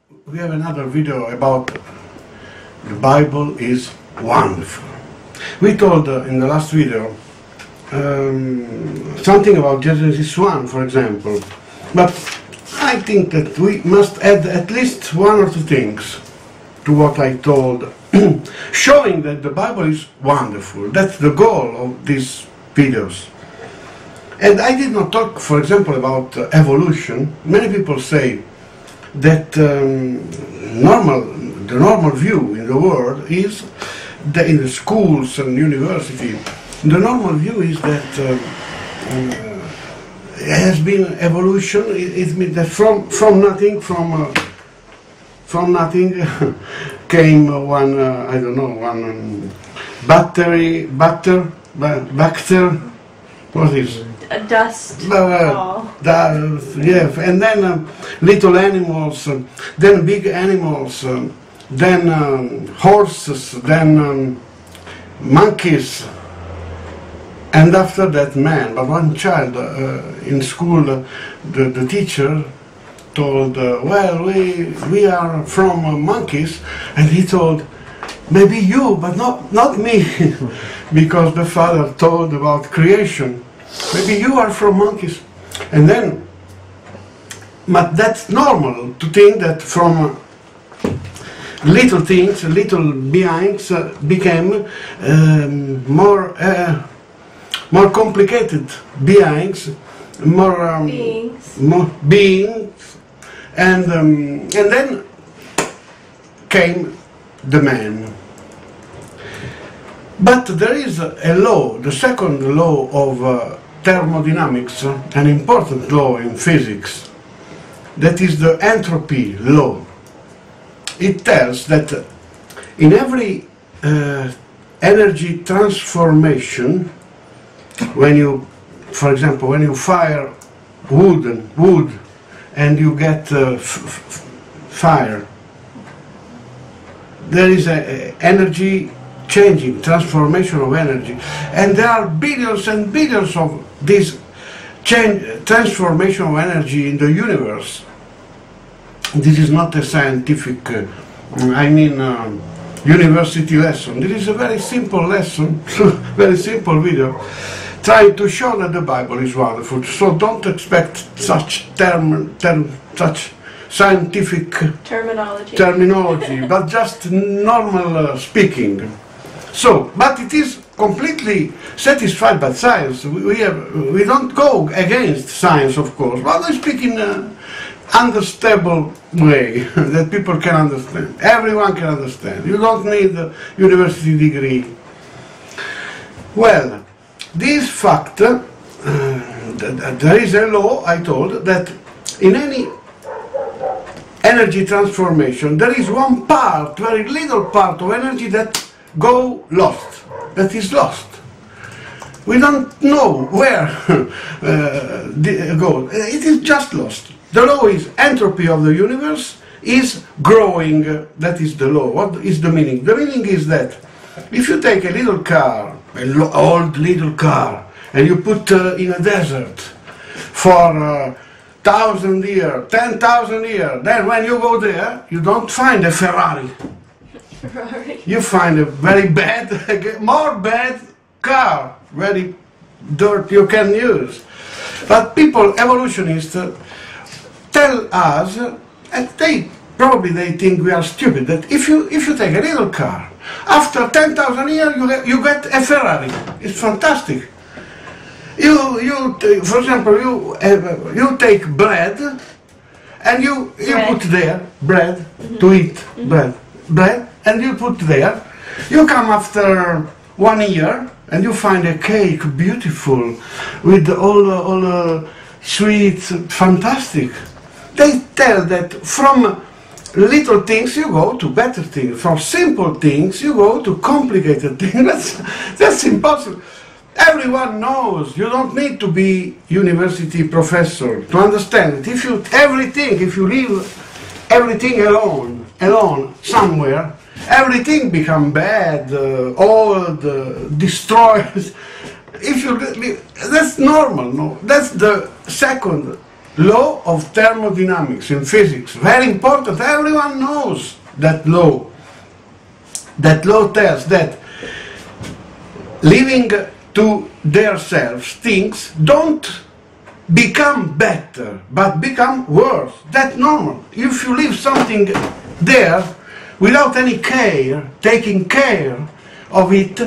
we have another video about the Bible is wonderful. We told in the last video something about Genesis 1, for example, but I think that we must add at least one or two things to what I told, showing that the Bible is wonderful. That's the goal of these videos. And I did not talk, for example, about evolution. Many people say that the normal view in the world is that in the schools and university, the normal view is that it has been evolution. It means that from nothing came one I don't know, one bacteria. What is? A dust ball. Yeah, and then little animals, then big animals, then horses, then monkeys, and after that man. But one child in school, the teacher told, well, we are from monkeys, and he told, maybe you, but not me, because the father told about creation. Maybe you are from monkeys. And then, but that's normal to think that from little things, little beings became more complicated beings, more beings, and then came the man. But there is a law, the second law of thermodynamics, an important law in physics, that is the entropy law. It tells that in every energy transformation, when you, for example, when you fire wood and you get fire, there is an energy changing, transformation of energy, and there are billions and billions of this transformation of energy in the universe. This is not a scientific, university lesson. This is a very simple lesson, very simple video, trying to show that the Bible is wonderful. So don't expect such such scientific terminology, but just normal speaking. So, but it is completely satisfied by science. We don't go against science, of course, but we speak in an understandable way that people can understand. Everyone can understand. You don't need a university degree. Well, this fact, there is a law, I told, that in any energy transformation, there is one part, very little part of energy that go lost, that is lost. We don't know where go. It is just lost. The law is entropy of the universe is growing. That is the law. What is the meaning? The meaning is that if you take a little car, an old little car, and you put in a desert for 1,000 years, 10,000 years, then when you go there, you don't find a Ferrari. You find a very bad, more bad car, very dirt you can use. But people, evolutionists, tell us, and they think we are stupid, that if you take a little car, after 10,000 years you get a Ferrari. It's fantastic. For example, you take bread, and you put there bread to eat bread. And you put there, you come after 1 year and you find a cake beautiful with all sweets, fantastic. They tell that from little things you go to better things, from simple things you go to complicated things. That's impossible. Everyone knows. You don't need to be university professor to understand it. If you leave everything alone somewhere, everything become bad, old, destroyed. That's normal, no? That's the second law of thermodynamics in physics. Very important. Everyone knows that law. That law tells that living to their selves, things don't become better, but become worse. That's normal. If you leave something there without any care, taking care of it,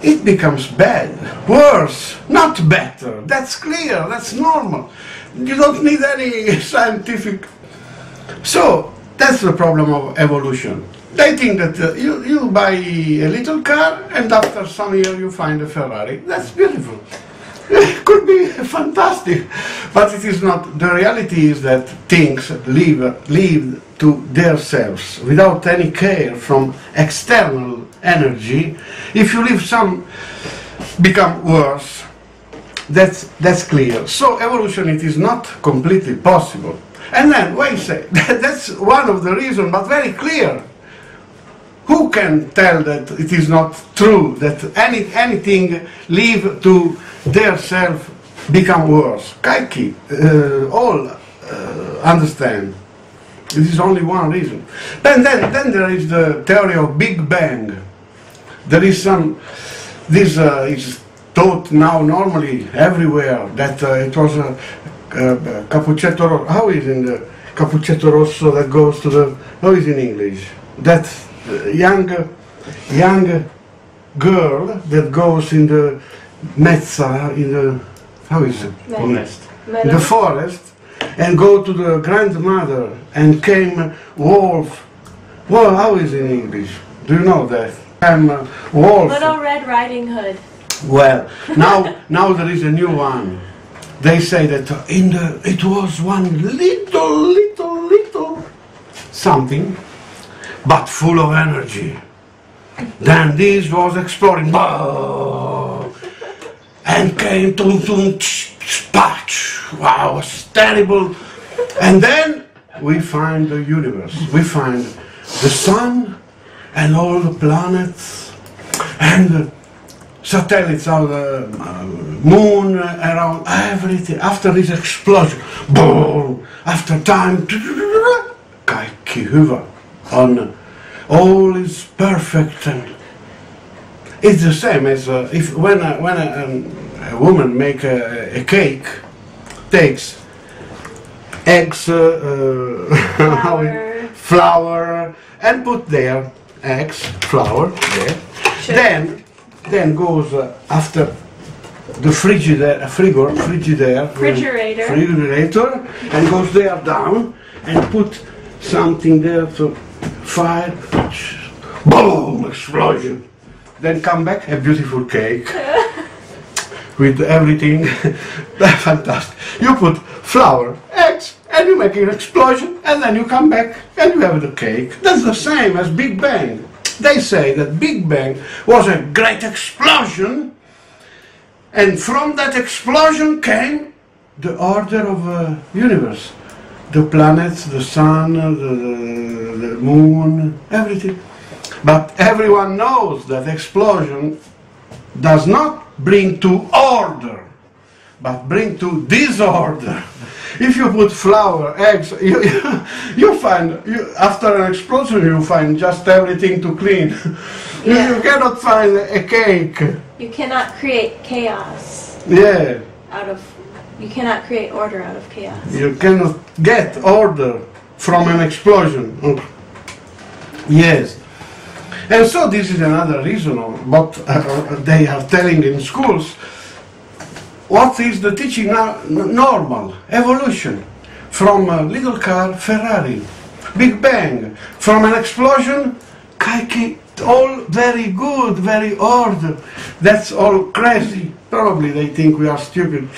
it becomes bad, worse, not better. That's clear, that's normal. You don't need any scientific. So that's the problem of evolution. They think that you buy a little car and after some years you find a Ferrari. That's beautiful. It could be fantastic, but it is not. The reality is that things live to themselves without any care from external energy. If you leave some, become worse. That's clear. So evolution, it is not completely possible. And then wait a second, that's one of the reasons, but very clear. Who can tell that it is not true, that anything live to their self become worse? Kaiki, all understand. This is only one reason. Then there is the theory of Big Bang. There is some, this is taught now normally everywhere, that it was a Cappuccetto, how is in the Cappuccetto Rosso that goes to the, how is in English? That young girl that goes in the mezza, in the, how is it? Forest. In the forest, and go to the grandmother, and came wolf. Well, how is it in English? Do you know that? Wolf. Little Red Riding Hood. Well, now there is a new one. They say that it was one little something, but full of energy. Then this was exploring, and came to spatch. Wow, it's terrible. And then we find the universe. We find the sun and all the planets and the satellites of the moon around everything. After this explosion, boom, after time, kaikki hyvä on, all is perfect. And it's the same as if when a woman make a cake, takes eggs, flour, and put there eggs, flour there. Sure. Then goes after the refrigerator, and goes there down and put something there to fire, boom, explosion. Then come back, a beautiful cake with everything, fantastic. You put flour, eggs, and you make an explosion, and then you come back and you have the cake. That's the same as Big Bang. They say that Big Bang was a great explosion, and from that explosion came the order of the universe. The planets, the sun, the moon, everything. But everyone knows that explosion does not bring to order, but bring to disorder. If you put flour, eggs, you find, after an explosion you find just everything to clean. Yeah. You cannot find a cake. You cannot create chaos. Yeah. You cannot create order out of chaos. You cannot get order from an explosion. Yes. And so this is another reason of what they are telling in schools. What is the teaching now? Normal, evolution. From a little car, Ferrari. Big Bang. From an explosion, Kaiki. All very good, very order. That's all crazy. Probably they think we are stupid.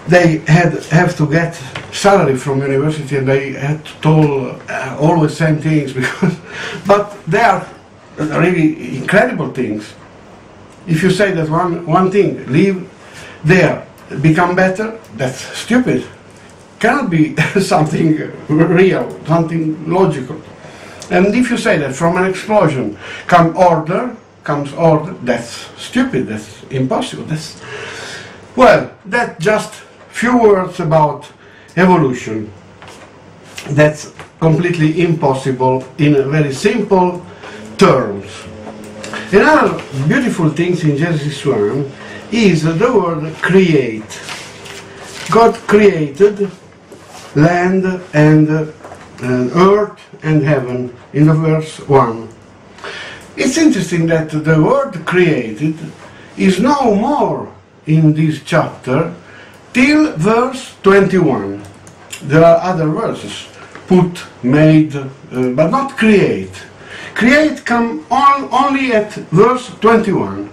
They have to get salary from university, and they had to tell always same things, because, but they are really incredible things. If you say that one thing, leave there, become better, that's stupid. Cannot be something real, something logical. And if you say that from an explosion comes order, that's stupid, that's impossible. Well, that's just few words about evolution. That's completely impossible in very simple terms. Another beautiful thing in Genesis 1 is the word create. God created land and earth and heaven in the verse 1. It's interesting that the word created is no more in this chapter till verse 21. There are other verses, put, made, but not create. Create come only at verse 21.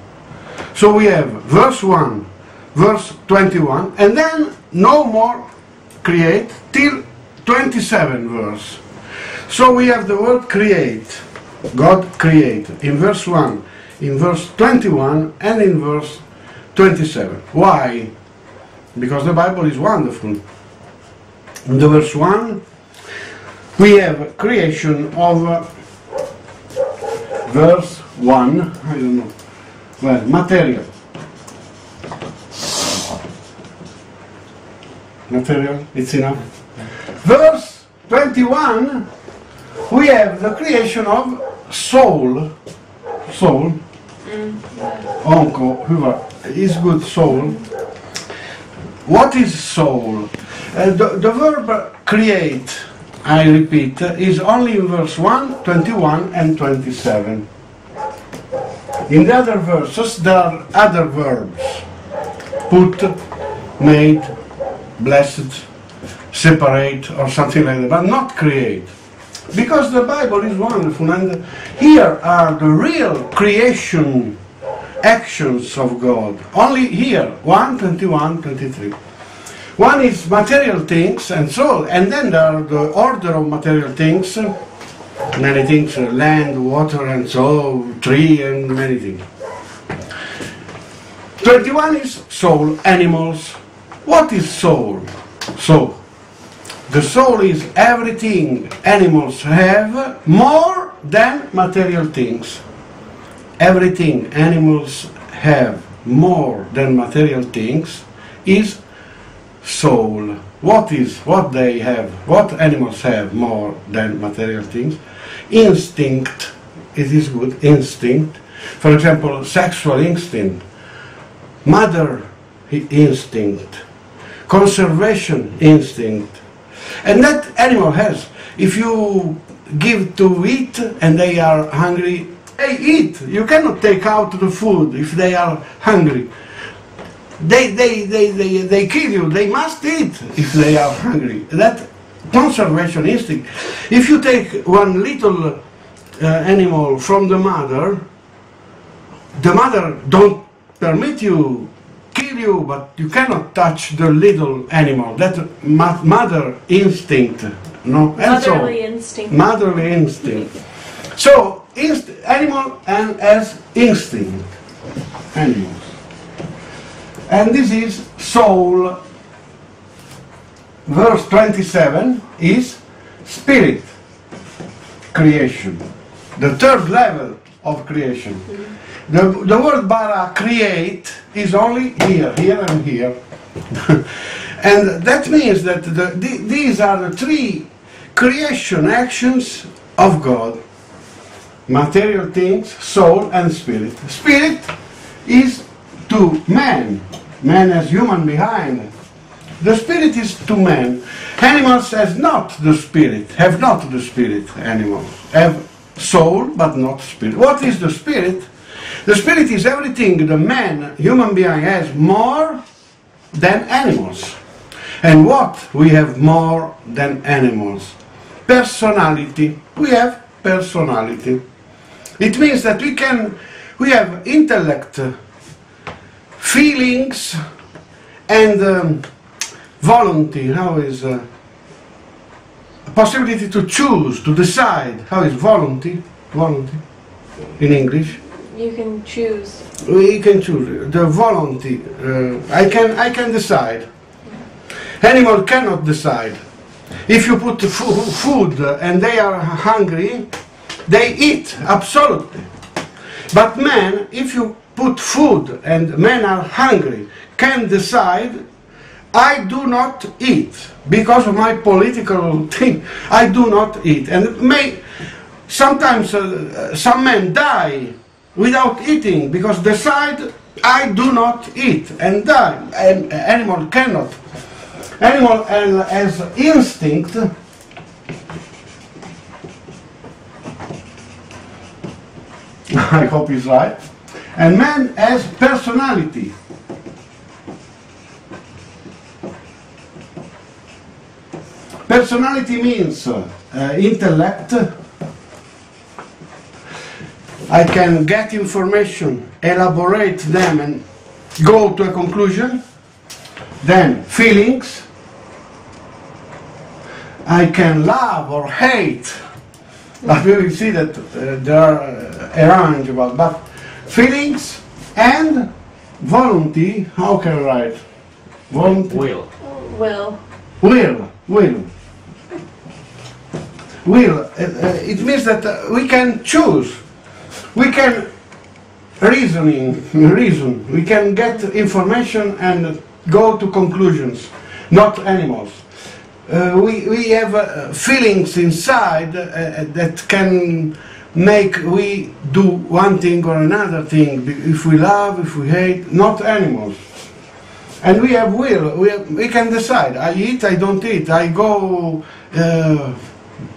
So we have verse 1, verse 21, and then no more create till 27 verse. So we have the word create, God created, in verse 1, in verse 21, and in verse 27. Why? Because the Bible is wonderful. In the verse 1, we have creation of verse 1, I don't know, well, material. Material, it's enough. Verse 21, we have the creation of soul. Soul. Onko, hyvä, is good soul. What is soul? The verb create, I repeat, is only in verse 1, 21 and 27. In the other verses there are other verbs. Put, made, blessed, separate or something like that, but not create. Because the Bible is wonderful, and here are the real creation actions of God. Only here, 1, 21, 23. One is material things and soul, and then there are the order of material things, many things, land, water and so, tree and many things. 21 is soul, animals. What is soul? Soul. The soul is everything animals have more than material things. Everything animals have more than material things is soul. What they have, what animals have more than material things? Instinct. It is good, instinct. For example, sexual instinct, mother instinct, conservation instinct. And that animal has. If you give to eat and they are hungry, they eat. You cannot take out the food if they are hungry. They kill you. They must eat if they are hungry. That conservation instinct. If you take one little animal from the mother don't permit you, kill you, but you cannot touch the little animal. That mother instinct, no? And Motherly instinct. Motherly instinct. So animal and as instinct, animals. And this is soul. Verse 27 is spirit creation, the third level of creation. The word bara, create, is only here and here. And that means that these are the three creation actions of God. Material things, soul and spirit. Spirit is to man. Man as human behind. The spirit is to man. Animals have not the spirit, animals. Have soul but not spirit. What is the spirit? The spirit is everything the man, human being, has more than animals. And what we have more than animals? Personality. We have personality. It means that we have intellect, feelings, and volunty. How is possibility to choose, to decide? How is volunty? Volunty in English. You can choose. We can choose. The volunty. I can decide. Animal cannot decide. If you put food and they are hungry, they eat, absolutely. But man, if you put food and men are hungry, can decide I do not eat because of my political thing. I do not eat, and sometimes some men die without eating because decide I do not eat and die. And animal cannot. Animal has instinct. I hope he's right. And man has personality. Personality means intellect. I can get information, elaborate them, and go to a conclusion. Then feelings. I can love or hate. But we will see that there are arranged about. But feelings and volunty. How can I write? Volunty. Will. Will. Will. It means that we can choose. We can reason. We can get information and go to conclusions. Not animals. We have feelings inside that can make we do one thing or another thing. If we love, if we hate. Not animals. And we have will. We can decide. I eat, I don't eat. I go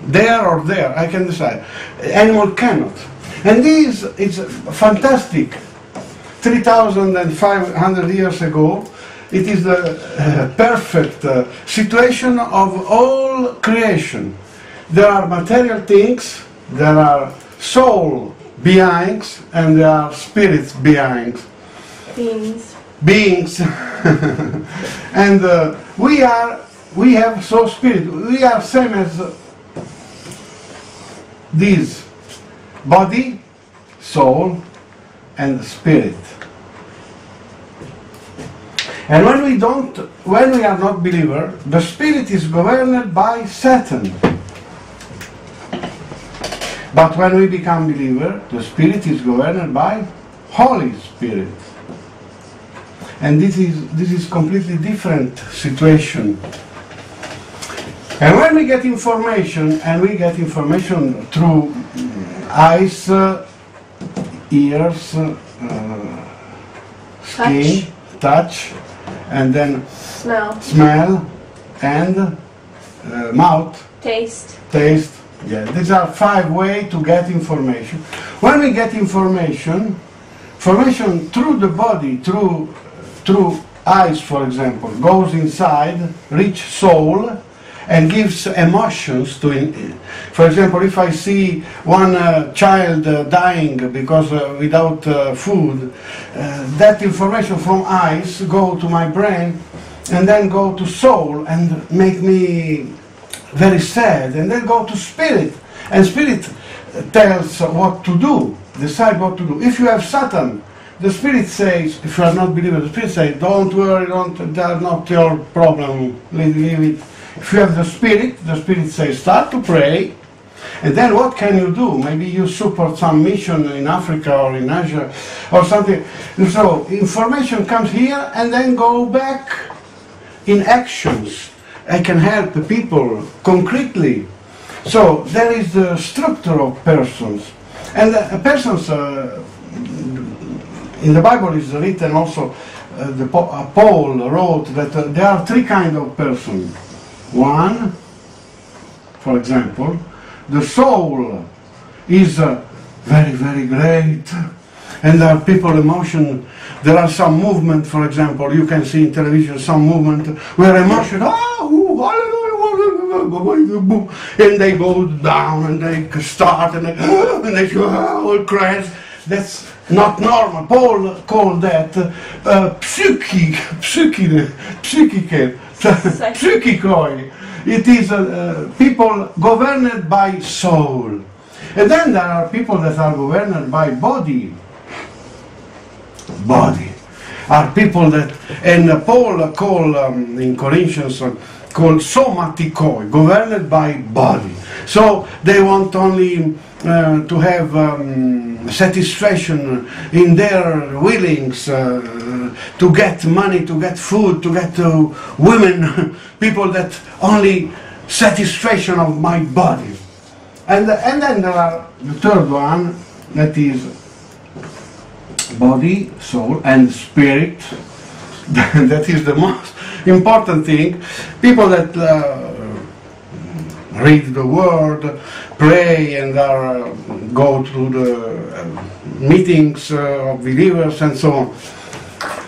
there or there. I can decide. Animal cannot. And this is fantastic. 3,500 years ago, it is the perfect situation of all creation. There are material things, there are soul beings, and there are spirits beings. Beings. And we have so spirit. We are same as this body, soul, and spirit. And when we are not believer, the spirit is governed by Satan. But when we become believer, the spirit is governed by Holy Spirit. And this is completely different situation. And when we get information, and we get information through eyes, ears, skin, touch, and then smell, and mouth, taste. Yeah, these are 5 ways to get information. When we get information through the body, through eyes, for example, goes inside, reach soul, and gives emotions to it. For example, if I see one child dying because without food, that information from eyes go to my brain and then go to soul and make me very sad, and then go to spirit, and spirit tells what to do, decide what to do. If you have Satan, the spirit says, if you are not believer, the spirit says, don't worry, that's not your problem, leave it. If you have the spirit says, start to pray, and then what can you do? Maybe you support some mission in Africa or in Asia or something. And so information comes here and then go back in actions. I can help the people concretely. So there is the structure of persons. And persons, in the Bible is written also, Paul wrote that there are 3 kinds of persons. One, for example, the soul is very, very great, and there are people emotion. There are some movement, for example, you can see in television some movement where emotion, and they go down and they start and they all crash. That's not normal. Paul called that psychikoi. It is people governed by soul. And then there are people that are governed by body. Body. Are people that, and Paul called in Corinthians, called somatikoi, governed by body. So they want only to have satisfaction in their willings, to get money, to get food, to get women, people that only satisfaction of my body. And then there are the third one, that is body, soul and spirit. That is the most important thing. People that read the word, pray, and go to the meetings of believers and so on.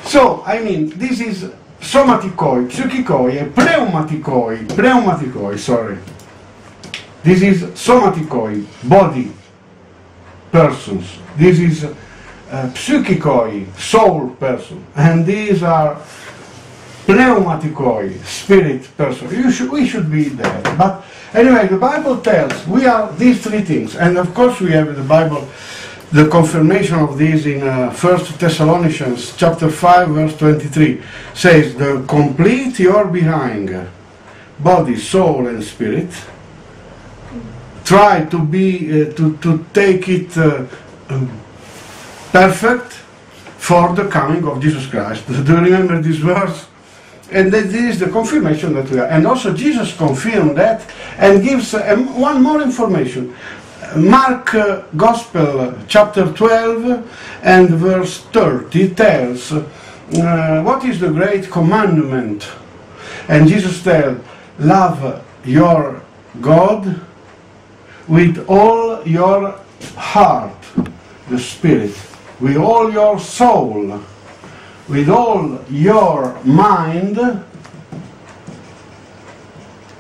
So, I mean, this is somatikoi, psychikoi, and pneumatikoi, sorry. This is somatikoi, body, persons. This is psychikoi, soul person. And these are pneumatikoi, spirit person. We should be there. But anyway, the Bible tells we are these three things. And of course we have in the Bible the confirmation of this in 1 Thessalonians chapter 5 verse 23. Says, the complete your being, body, soul and spirit. Try to be, to take it perfect for the coming of Jesus Christ. Do you remember this verse? And that this is the confirmation that we are. And also Jesus confirmed that and gives one more information. Mark Gospel chapter 12 and verse 30 tells what is the great commandment. And Jesus tells, love your God with all your heart, the spirit, with all your soul, with all your mind,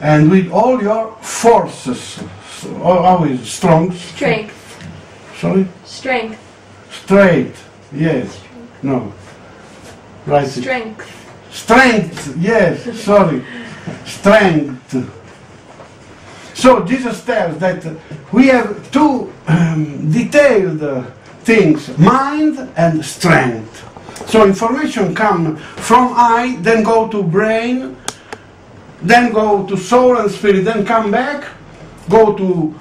and with all your forces. So, how is it? Strong? Strength. Sorry? Strength. Straight. Yes. No. Right. Strength. Strength. Yes. Sorry. Strength. So Jesus tells that we have two detailed things, mind and strength. So information comes from I, then go to brain, then go to soul and spirit, then come back, go to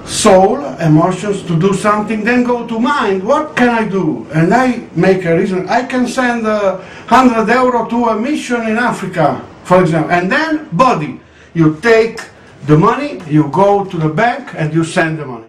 soul, emotions, to do something, then go to mind, what can I do? And I make a reason, I can send €100 to a mission in Africa, for example, and then body, you take the money, you go to the bank and you send the money.